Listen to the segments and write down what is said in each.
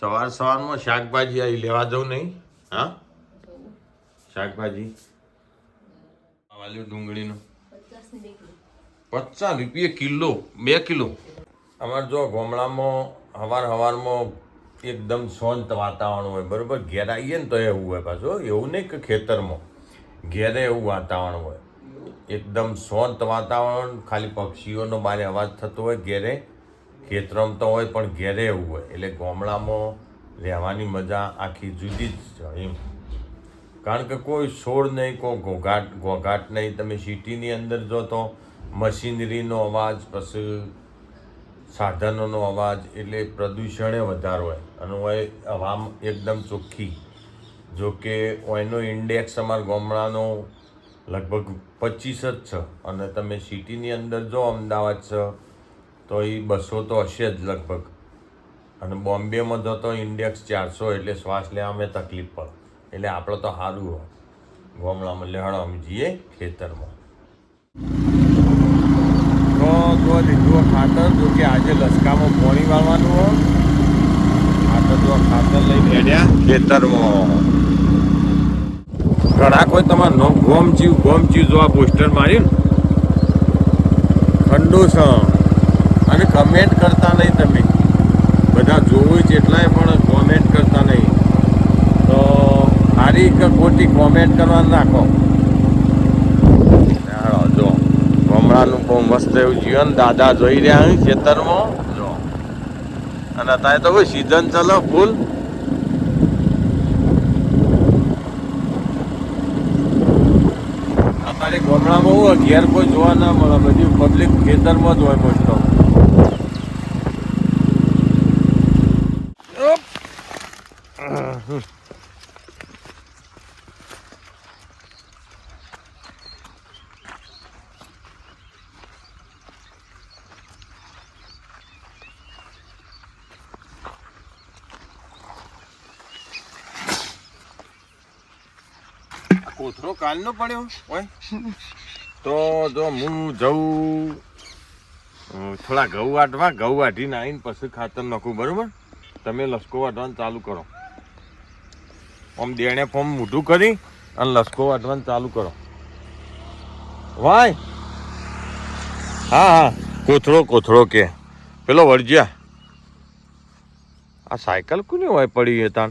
સવારમાં શાકભાજી આવી લેવા જવું નહીં? હા, શાકભાજી વાલ્યું ડુંગળીનું 50 રૂપિયા કિલો, 2 કિલો. અમારે જો ગામડામાં સવારમાં એકદમ શાંત વાતાવરણ હોય, બરોબર. ઘેર આવીએ ને તો એવું હોય પાછું, એવું નહીં કે ખેતરમાં, ઘેરે એવું વાતાવરણ હોય, એકદમ શાંત વાતાવરણ. ખાલી પક્ષીઓનો બારે અવાજ થતો હોય ઘેરે, ખેતરમાં તો હોય પણ ઘેરે એવું હોય. એટલે ગામડામાં રહેવાની મજા આખી જુદી જ છે એમ. કારણ કે કોઈ શોર નહીં, કોઈ ઘોઘાટ નહીં. તમે સિટીની અંદર જો તો મશીનરીનો અવાજ, પછી સાધનોનો અવાજ, એટલે પ્રદૂષણે વધારે હોય. અને હોય હવા એકદમ ચોખ્ખી. જો કે એનો ઇન્ડેક્સ અમારા ગામડાનો લગભગ 25 જ છે, અને તમે સિટીની અંદર જો અમદાવાદ છે તો એ 200 તો હશે જ લગભગ. અને બોમ્બેમાં જો તો ઇન્ડેક્સ 400, એટલે શ્વાસ લેવામાં તકલીફ પડે. એટલે આપણે તો સારું હોય ગામડામાં. લેહાડો અમે જઈએ ખેતરમાં. તો લીધું ખાતર. જો કે આજે લસકામાં પાણી વાળવાનું હોય, ખાતર જો ખાતર લઈને હેડ્યા ખેતરમાં. ઘણા કોઈ તમારે ગોમચીવ જો આ પોસ્ટર માર્યું ને ખંડોસ, અને કમેન્ટ કરતા નહીં. તમે બધા જોવું છે એટલાય પણ કોમેન્ટ કરતા નહીં. તો સારી કે ખોટી કોમેન્ટ કરવાનું રાખો. જો ગામડાનું બહુ મસ્ત એવું જીવન દાદા જોઈ રહ્યા હોય ખેતરમાં. જો અને અત્યારે તો કોઈ સિઝન ચાલો ફૂલ. અત્યારે ગામડામાં હોય ઘેર કોઈ જોવા ના મળે, બધી પબ્લિક ખેતરમાં જ હોય મોસ્ટ ઓફ. કોથળો કાલનો પડ્યો હોય તો જો હું જઉં થોડા ઘઉં વાટવા. ઘઉં વાટીને આવીને પછી ખાતર નાખું, બરાબર. તમે લસકો વાટવાનું ચાલુ કરો. આમ દેણે ફોર્મ મોઢું કરી અને લસકો વાટવાનું ચાલુ કરો. વાય હા, કોથળો કે પેલો વળજ્યા. આ સાયકલ કોની હોય પડી હતા?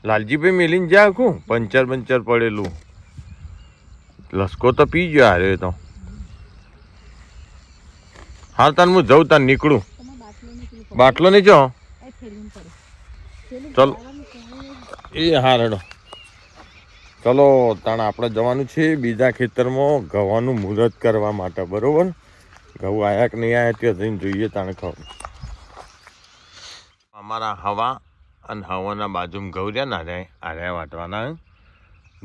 લાલજીભાઈ મેલીને જ્યાં આખું પંચર પડેલું. લસકો તો પી ગયો હારે તો. હા તાન હું જઉં, તાન નીકળું. બાટલો નહીં જો. ચલો એ હા રેડો. ચલો તાણ આપણે જવાનું છે બીજા ખેતરમાં ઘઉંનું મુહૂર્ત કરવા માટે, બરોબર. ઘઉં આવ્યા કે નહીં આવ્યા ત્યાં જઈને જોઈએ તાણે ખબર. અમારા હવા અને હવાના બાજુમાં ઘઉં રહ્યા ને આર્યા વાટવાના.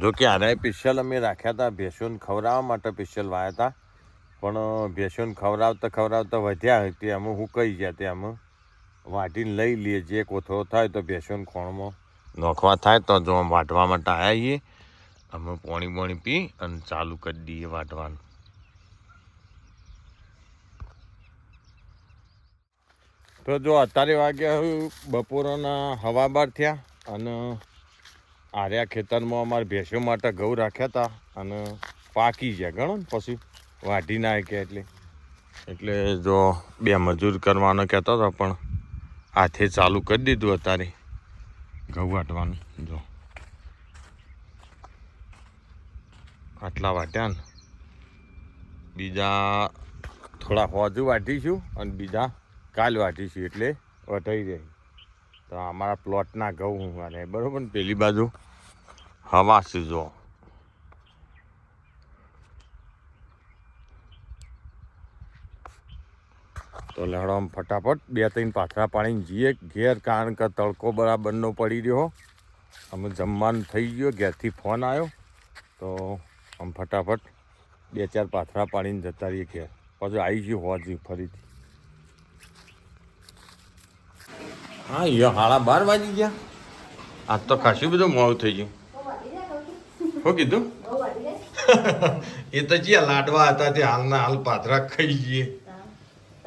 જો કે આર્યા સ્પેશિયલ અમે રાખ્યા હતા ભેંસોને ખવડાવવા માટે, સ્પેશિયલ વાયા હતા. પણ ભેંસોને ખવડાવતા વધ્યા તે અમે હુકાઈ ગયા. તે અમે વાટીને લઈ લઈએ. જે કોથળો થાય તો ભેંસોને ખોણમાં નોખવા થાય તો જો વાટવા માટે આવ્યા છીએ. અમે પાણી પી અને ચાલુ કરી દઈએ વાટવાનું. તો જો અત્યારે વાગ્યા બપોરના 12:15 થયા અને આર્યા ખેતરમાં અમારે ભેંસો માટે ઘઉં રાખ્યા હતા અને પાકી ગયા ગણો ને. પછી વાઢી ના કે એટલે જો 2 મજૂર કરવાનો કહેતો હતો પણ હાથે ચાલુ કરી દીધું અત્યારે ઘઉં વાટવાનું. જો આટલા વાટ્યા ને, બીજા થોડા હોજુ વાટીશું અને બીજા કાલ વાટીશું, એટલે વટાઈ જાય. તો અમારા પ્લોટના ઘઉં અને બરાબર ને. પેલી બાજુ હવા છે જો. તો લહેડો ફટાફટ 2-3 પાથરા પાણીને જઈએ ઘેર, કારણ કે તડકો બરાબરનો પડી રહ્યો. અમે જમવાનું થઈ ગયો, ઘેરથી ફોન આવ્યો તો આમ ફટાફટ 2-4 પાથરા પાણીને જતા રહીએ ઘેર. પછી આવી ગયું હોજી ફરીથી. હા, 12:30 વાગી ગયા. આજ તો ખાસું બધું મોડું થઈ ગયું. શું કીધું? એ તો જ્યાં લાડવા હતા તે હાલના હાલ પાથરા ખાઈ જઈએ.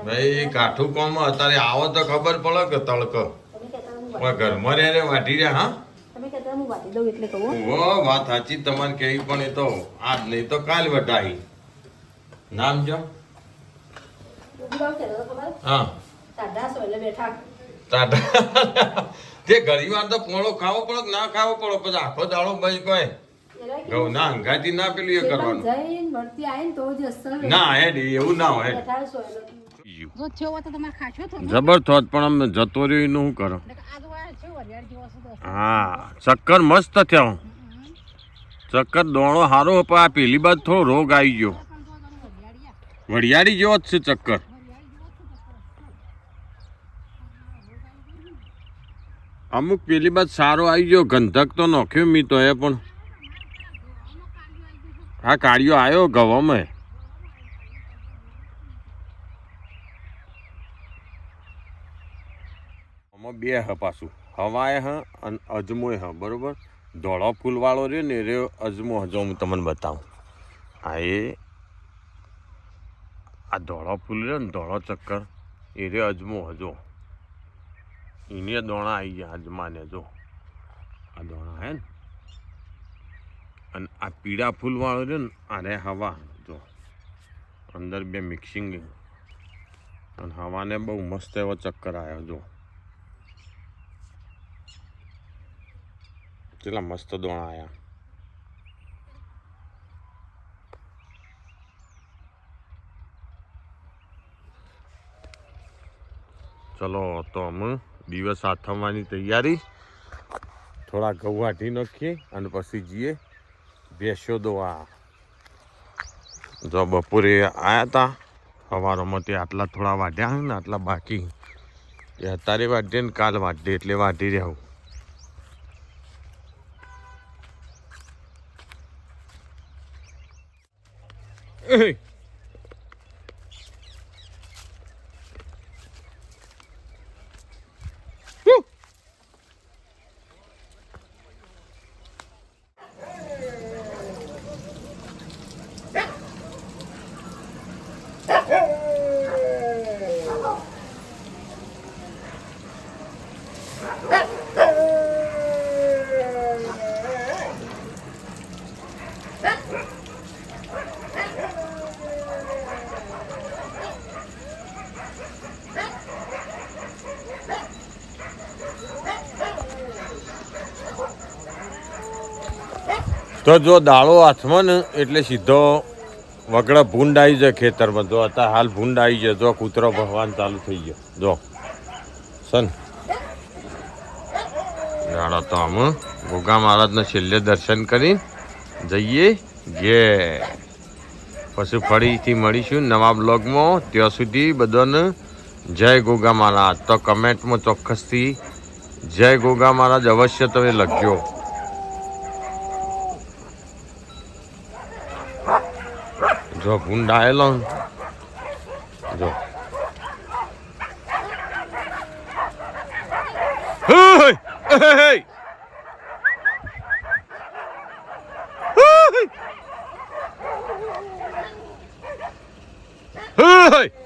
ભાઈ કાઠું કોમ અત્યારે આવો તો ખબર પડે કે તડકો. ઘરમાં રે વાટી રહ્યા હા તમે કહેતા હું વાટી દઉં એટલે કહું. ઓ વાત સાચી તમારે કેવી પણ એ તો આજ નહીં તો કાલ વટાઈ નામ જો હા ટાટા તે ઘણી વાર તો પોળો ખાવો પડે કે ના ખાવો પડે પછી આખો દાડો ભાઈ કોઈ ઘઉં ના અંગાથી ના પેલું એ કરવાનું ના હેડ એવું ના હોય જબર થોત પણ આમ જતો રહ્યો એનું શું કરો હા ચક્કર મસ્ત થયો ચક્કર દોણો સારો પણ આ પેલી બાદ થોડો રોગ આવી ગયો વડિયાળી જેવો જ છે ચક્કર અમુક પેલી બાદ સારો આવી ગયો ગંધક તો નાખ્યો મી તો એ પણ હા કાળિયો આવ્યો ગવામાં આમાં બે હ પાછું હવાએ હ અને અજમોય હ બરોબર ધોળો ફૂલવાળો રહ્યો ને એ અજમો હજો હું તમને બતાવું હા આ ધોળો ફૂલ રહ્યો ને ધોળો ચક્કર એ રે અજમો હજો એને દોણા આવી ગયા અજમાને જો આ દોણા હે ને અને આ પીળા ફૂલવાળો રહ્યો ને આને હવા જો અંદર બે મિક્સિંગ અને હવાને બહુ મસ્ત એવો ચક્કર આવ્યો જો કેટલા મસ્ત દોણા આવ્યા ચલો તો અમે દિવસ આથમવાની તૈયારી થોડા ઘઉં વાટી નાખીએ અને પછી જઈએ ભેંસો દોવા જો બપોરે આવ્યા હતા સવારમાં તે આટલા થોડા વાઢ્યા ને આટલા બાકી એ અત્યારે વાઢીએ ને કાલ વાઢીએ એટલે વાઢી રહ્યું તો જો દાળો હાથમાં ને એટલે સીધો વગડા ભૂંડ આવી જાય ખેતરમાં જો અત્યારે હાલ ભૂંડ આવી જાય જો કૂતરો ભગવાન ચાલુ થઈ ગયો જો સન દાડો તો આમ ગોગા મહારાજના છેલ્લે દર્શન કરી જઈએ ઘેર પછી ફરીથી મળીશું નવા બ્લોગમાં ત્યાં સુધી બધાને જય ગોગા મહારાજ તો કમેન્ટમાં ચોક્કસથી જય ગોગા મહારાજ અવશ્ય તમે લખજો જો ભૂંડ આવેલો જો Hey!